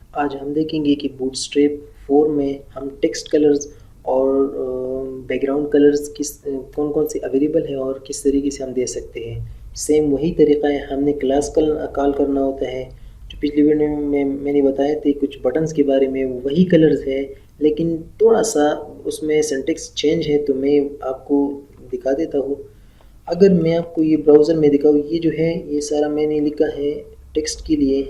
आज हम देखेंगे कि बूटस्ट्रैप 4 में हम टेक्स्ट कलर्स और बैकग्राउंड कलर्स कौन कौन से अवेलेबल है और किस तरीके से हम दे सकते हैं। सेम वही तरीका है, हमने क्लास कॉल करना होता है। जो पिछली वीडियो में मैंने बताए थे कुछ बटन्स के बारे में, वही कलर्स है लेकिन थोड़ा सा उसमें सिंटैक्स चेंज है, तो मैं आपको दिखा देता हूँ। अगर मैं आपको ये ब्राउज़र में दिखाऊँ, ये जो है ये सारा मैंने लिखा है टेक्स्ट के लिए,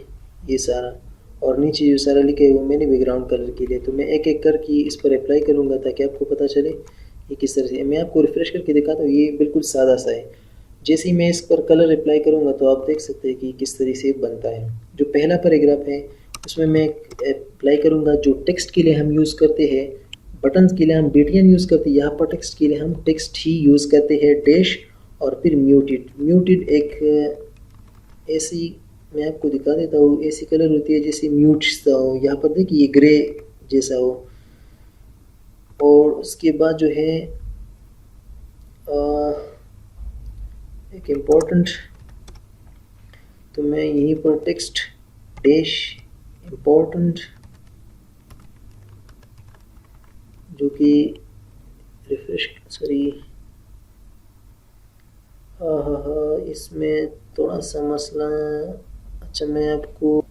ये सारा, और नीचे जो सारा लिखा है वो मैंने बैकग्राउंड कलर के लिए। तो मैं एक एक करके इस पर अप्लाई करूँगा ताकि आपको पता चले ये किस तरह से। मैं आपको रिफ़्रेश करके दिखाता हूँ, ये बिल्कुल सादा सा है। जैसे ही मैं इस पर कलर अप्लाई करूँगा तो आप देख सकते हैं कि किस तरह से बनता है। जो पहला पैराग्राफ है उसमें मैं अप्लाई करूँगा जो टेक्स्ट के लिए हम यूज़ करते हैं। बटन्स के लिए हम BTN यूज़ करते हैं, यहाँ पर टेक्स्ट के लिए हम टेक्स्ट ही यूज़ करते हैं, डैश और फिर म्यूटेड एक ऐसी, मैं आपको दिखा देता हूँ, ऐसी कलर होती है जैसे म्यूट सा हो। यहाँ पर देखिए ये ग्रे जैसा हो। और उसके बाद जो है एक इम्पोर्टेंट, तो मैं यहीं पर टेक्स्ट डैश इम्पोर्टेंट, जो कि रिफ्रेश सॉरी इसमें थोड़ा सा मसला। अच्छा मैं आपको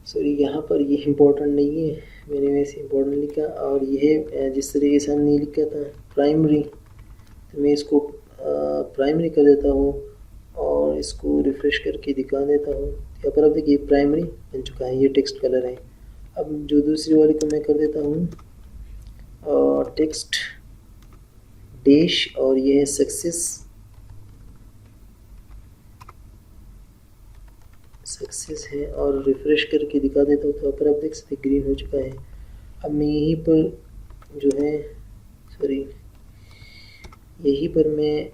सॉरी, यहाँ पर ये इम्पोर्टेंट नहीं है, मैंने वैसे इम्पोर्टेंट लिखा, और यह जिस तरीके से हमने लिखा था प्राइमरी, तो मैं इसको प्राइमरी कर देता हूँ और इसको रिफ़्रेश करके दिखा देता हूँ। यहाँ पर अब देखिए प्राइमरी बन चुका है, ये टेक्स्ट कलर है। अब जो दूसरी वाली को मैं कर देता हूँ टेक्स्ट डैश, और ये है सक्सेस है, और रिफ़्रेश करके दिखा देता हूँ तो पर आप देख सकते ग्रीन हो चुका है। अब मैं यहीं पर जो है सॉरी, यहीं पर मैं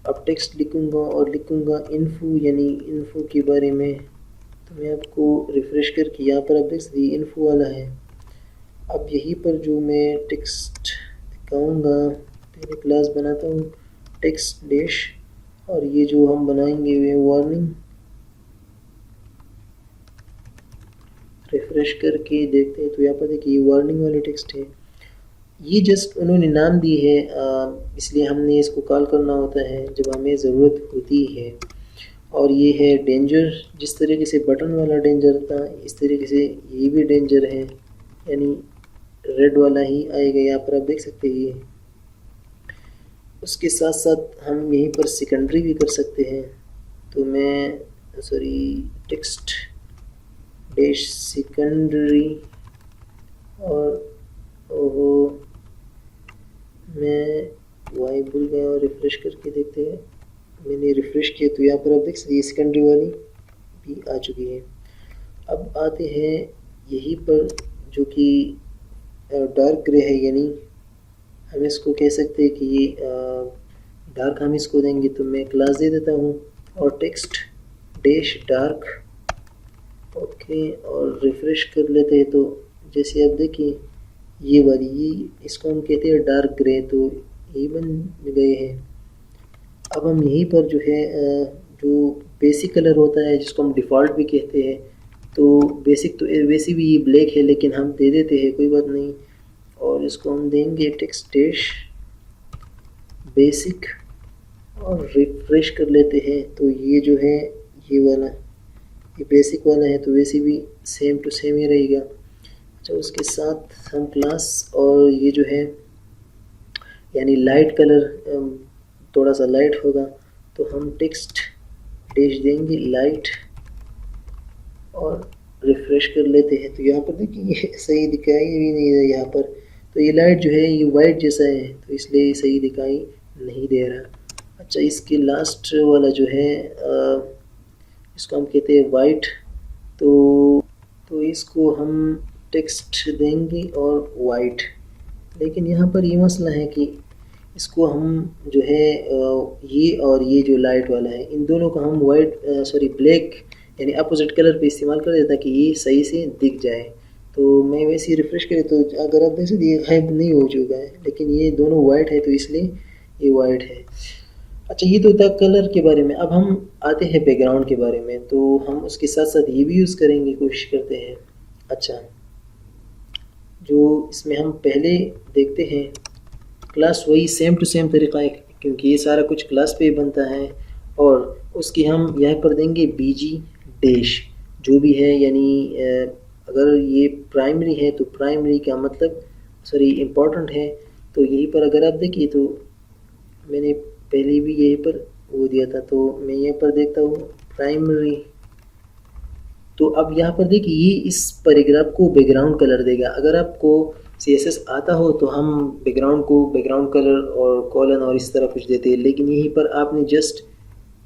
अब टेक्स्ट लिखूँगा और लिखूँगा इन्फो, यानी इन्फो के बारे में। तो मैं आपको रिफ़्रेश करके यहाँ पर आप देख सकते इन्फो वाला है। अब यहीं पर जो मैं टेक्स्ट दिखाऊँगा, पहले क्लास बनाता हूँ टेक्स्ट डैश, और ये जो हम बनाएंगे वे वार्निंग। रिफ़्रेश करके देखते हैं तो यहाँ पर देखिए वार्निंग वाली टेक्स्ट है। ये जस्ट उन्होंने नाम दी है, इसलिए हमने इसको कॉल करना होता है जब हमें ज़रूरत होती है। और ये है डेंजर, जिस तरीके से बटन वाला डेंजर था इस तरीके से ये भी डेंजर है, यानी रेड वाला ही आएगा। यहाँ पर आप देख सकते हैं। उसके साथ साथ हम यहीं पर सेकेंडरी भी कर सकते हैं। तो मैं सॉरी टेक्स्ट डैश सेकेंडरी, और ओहो मैं वाई भूल गया, और रिफ़्रेश करके देखते हैं। मैंने रिफ़्रेश किया तो यहाँ पर आप देख सकते हैं सेकेंडरी वाली भी आ चुकी है। अब आते हैं यहीं पर जो कि डार्क ग्रे है, यानी हम इसको कह सकते हैं कि ये डार्क हम इसको देंगे। तो मैं क्लास दे देता हूँ और टेक्स्ट डैश डार्क, ओके, और रिफ़्रेश कर लेते हैं तो जैसे आप देखिए ये वाली, ये इसको हम कहते हैं डार्क ग्रे, तो ये बन गए हैं। अब हम यहीं पर जो है जो बेसिक कलर होता है जिसको हम डिफ़ॉल्ट भी कहते हैं, तो बेसिक तो वैसे भी ये ब्लैक है लेकिन हम दे देते हैं, कोई बात नहीं। और इसको हम देंगे टेक्स्ट डैश बेसिक और रिफ़्रेश कर लेते हैं तो ये जो है ये वाला, ये बेसिक वाला है, तो वैसे भी सेम टू सेम ही रहेगा। अच्छा उसके साथ हम क्लास, और ये जो है यानी लाइट कलर थोड़ा सा लाइट होगा तो हम टेक्स्ट डैश देंगे लाइट और रिफ़्रेश कर लेते हैं। तो यहाँ पर देखिए ये सही दिखाई भी नहीं है यहाँ पर, तो ये लाइट जो है ये वाइट जैसा है तो इसलिए सही दिखाई नहीं दे रहा। अच्छा इसके लास्ट वाला जो है इसको हम कहते हैं वाइट, तो इसको हम टेक्स्ट देंगे और वाइट। लेकिन यहाँ पर ये मसला है कि इसको हम जो है ये और ये जो लाइट वाला है इन दोनों को हम वाइट सॉरी ब्लैक यानी अपोजिट कलर पे इस्तेमाल कर देता कि ये सही से दिख जाए। तो मैं वैसे ही रिफ़्रेश करें तो अगर आप देख सकते ये गायब नहीं हो चुका है, लेकिन ये दोनों वाइट है तो इसलिए ये वाइट है। अच्छा, ये तो था कलर के बारे में। अब हम आते हैं बैकग्राउंड के बारे में, तो हम उसके साथ साथ ये भी यूज़ करेंगे, कोशिश करते हैं। अच्छा, जो इसमें हम पहले देखते हैं क्लास, वही सेम टू सेम तरीका है, क्योंकि ये सारा कुछ क्लास पे ही बनता है। और उसकी हम यहाँ पर देंगे बीजी डैश जो भी है, यानी अगर ये प्राइमरी है तो प्राइमरी का मतलब सॉरी इम्पोर्टेंट है, तो यहीं पर अगर आप देखिए तो मैंने पहले भी यहीं पर वो दिया था, तो मैं यहाँ पर देखता हूँ प्राइमरी। तो अब यहाँ पर देखिए ये इस पैराग्राफ को बैकग्राउंड कलर देगा। अगर आपको CSS आता हो तो हम बैकग्राउंड को बैकग्राउंड कलर और कॉलन और इस तरह कुछ देते हैं, लेकिन यहीं पर आपने जस्ट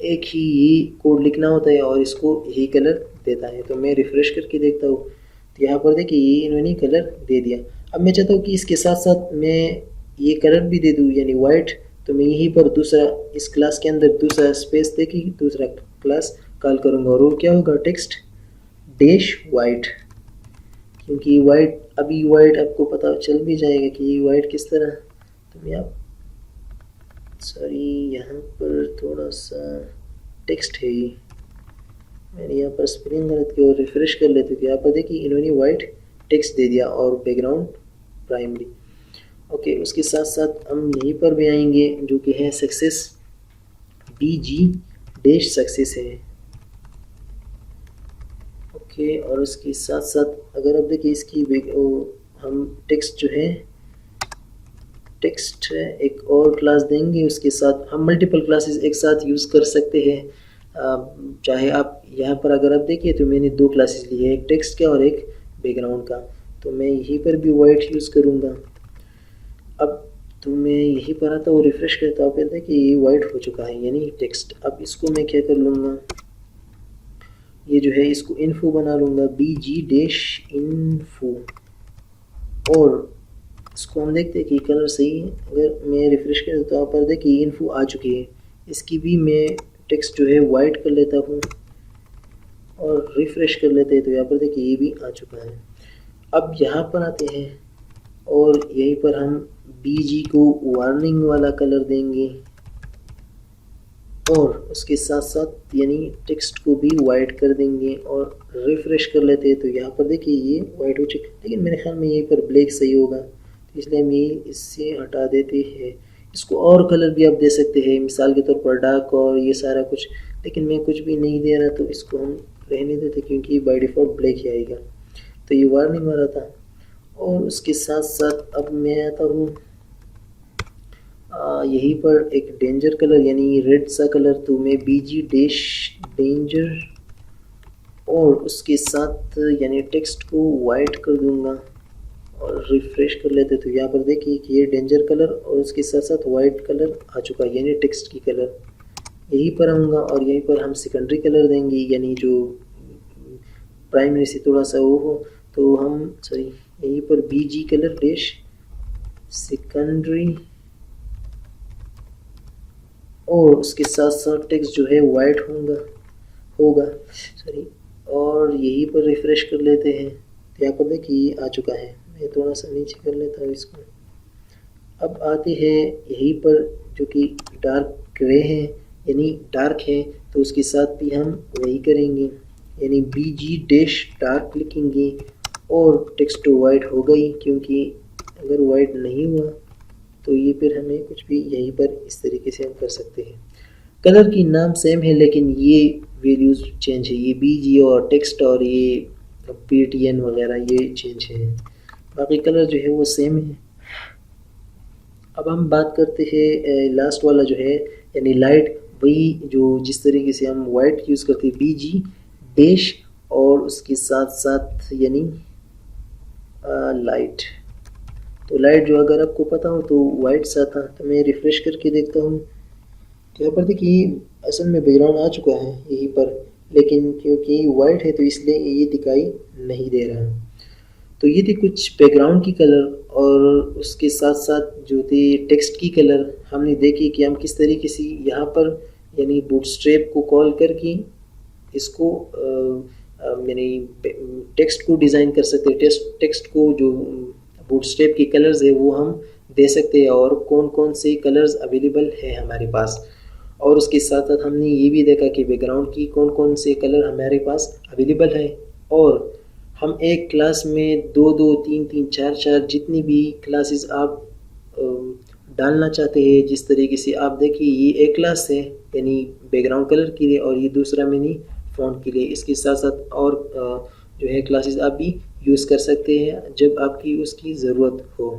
एक ही ये कोड लिखना होता है और इसको यही कलर देता है। तो मैं रिफ़्रेश करके देखता हूँ, तो यहाँ पर देखिए ये इन्होंने कलर दे दिया। अब मैं चाहता हूँ कि इसके साथ साथ मैं ये कलर भी दे दूँ, यानी वाइट। तो मैं यहीं पर दूसरा, इस क्लास के अंदर दूसरा स्पेस देके दूसरा क्लास कॉल करूँगा, और वो क्या होगा, टेक्स्ट डैश वाइट। क्योंकि वाइट, अभी वाइट आपको पता चल भी जाएगा कि ये वाइट किस तरह। तो मैं आप सॉरी यहाँ पर थोड़ा सा टेक्स्ट है, ये मैंने यहाँ पर स्पेलिंग गलत किया और रिफ़्रेश कर लेते थे। यहाँ पर देखिए इन्होंने वाइट टेक्स्ट दे दिया और बैकग्राउंड प्राइमरी। ओके, उसके साथ साथ हम यहीं पर भी आएंगे जो कि है सक्सेस, BG डैश सक्सेस है। ओके, और उसके साथ साथ अगर आप देखिए इसकी हम टेक्स्ट जो है, टेक्स्ट एक और क्लास देंगे, उसके साथ हम मल्टीपल क्लासेस एक साथ यूज़ कर सकते हैं। चाहे आप यहाँ पर अगर आप देखिए तो मैंने दो क्लासेस ली है, एक टेक्स्ट का और एक बैकग्राउंड का। तो मैं यहीं पर भी वाइट यूज़ करूँगा। अब तो मैं यहीं पर आता हूँ, रिफ़्रेश करता हूँ, कहता है कि ये वाइट हो चुका है यानी टेक्स्ट। अब इसको मैं क्या कर लूँगा, ये जो है इसको इन्फो बना लूँगा, BG डैश इन्फो। और इसको हम देखते हैं कि कलर सही है। अगर मैं रिफ़्रेश कर तो यहाँ पर देखिए इन्फो आ चुकी है। इसकी भी मैं टेक्स्ट जो है वाइट कर लेता हूँ और रिफ़्रेश कर लेते हैं, तो यहाँ पर देखिए ये भी आ चुका है। अब यहाँ पर आते हैं और यहीं पर हम BG को वार्निंग वाला कलर देंगे और उसके साथ साथ यानी टेक्स्ट को भी वाइट कर देंगे और रिफ़्रेश कर लेते हैं, तो यहाँ पर देखिए ये वाइट हो चुका है। लेकिन मेरे ख्याल में यहीं पर ब्लैक सही होगा, तो इसलिए हम ये इससे हटा देते हैं। इसको और कलर भी आप दे सकते हैं, मिसाल के तौर पर डार्क और ये सारा कुछ, लेकिन मैं कुछ भी नहीं दे रहा, तो इसको हम रहने देते क्योंकि बाय डिफ़ॉल्ट ब्लैक ही आएगा। तो ये वार्निंग वाला था। और उसके साथ साथ अब मैं आता हूँ यहीं पर एक डेंजर कलर यानी रेड सा कलर, तो मैं BG डैश डेंजर और उसके साथ यानी टेक्स्ट को वाइट कर दूंगा और रिफ़्रेश कर लेते। तो यहाँ पर देखिए कि ये डेंजर कलर और उसके साथ साथ वाइट कलर आ चुका है यानी टेक्स्ट की कलर। यहीं पर आऊँगा और यहीं पर हम सेकेंडरी कलर देंगे, यानी जो प्राइमरी से थोड़ा सा वो हो, तो हम सॉरी यहीं पर BG कलर डैश सेकेंडरी और उसके साथ साथ टेक्स्ट जो है वाइट होगा सॉरी। और यहीं पर रिफ़्रेश कर लेते हैं, तो यहाँ पर देखिए आ चुका है। मैं थोड़ा सा नीचे कर लेता हूँ इसको। अब आते हैं यहीं पर जो कि डार्क ग्रे है यानी डार्क है, तो उसके साथ भी हम वही करेंगे यानी BG डैश डार्क लिखेंगे और टेक्स्ट तो वाइट हो गई, क्योंकि अगर वाइट नहीं हुआ तो ये फिर हमें कुछ भी यहीं पर इस तरीके से हम कर सकते हैं। कलर की नाम सेम है लेकिन ये वैल्यूज़ चेंज है, ये BG और टेक्स्ट और ये PTN वगैरह ये चेंज है, बाकी कलर जो है वो सेम है। अब हम बात करते हैं लास्ट वाला जो है यानी लाइट, वही जो जिस तरीके से हम वाइट यूज़ करते हैं BG डैश और उसके साथ साथ यानी लाइट। तो लाइट जो अगर आपको पता हो तो वाइट सा था, तो मैं रिफ़्रेश करके देखता हूँ। यहाँ पर देखिए असल में बैकग्राउंड आ चुका है यहीं पर, लेकिन क्योंकि वाइट है तो इसलिए ये दिखाई नहीं दे रहा। तो ये थी कुछ बैकग्राउंड की कलर और उसके साथ साथ जो थी टेक्स्ट की कलर। हमने देखी कि हम किस तरीके से यहाँ पर यानी बूटस्ट्रैप को कॉल करके इसको यानी टेक्स्ट को डिज़ाइन कर सकते हैं। टेक्स्ट को जो बूटस्ट्रैप की कलर्स है वो हम दे सकते हैं और कौन कौन से कलर्स अवेलेबल है हमारे पास। और उसके साथ साथ हमने ये भी देखा कि बैकग्राउंड की कौन कौन से कलर हमारे पास अवेलेबल है। और हम एक क्लास में दो दो तीन तीन चार चार जितनी भी क्लासेस आप डालना चाहते हैं, जिस तरीके से आप देखिए ये एक क्लास है यानी बैकग्राउंड कलर के लिए, और ये दूसरा मिनी फ़ॉन्ट के लिए। इसके साथ साथ और जो है क्लासेस आप भी यूज़ कर सकते हैं जब आपकी उसकी ज़रूरत हो।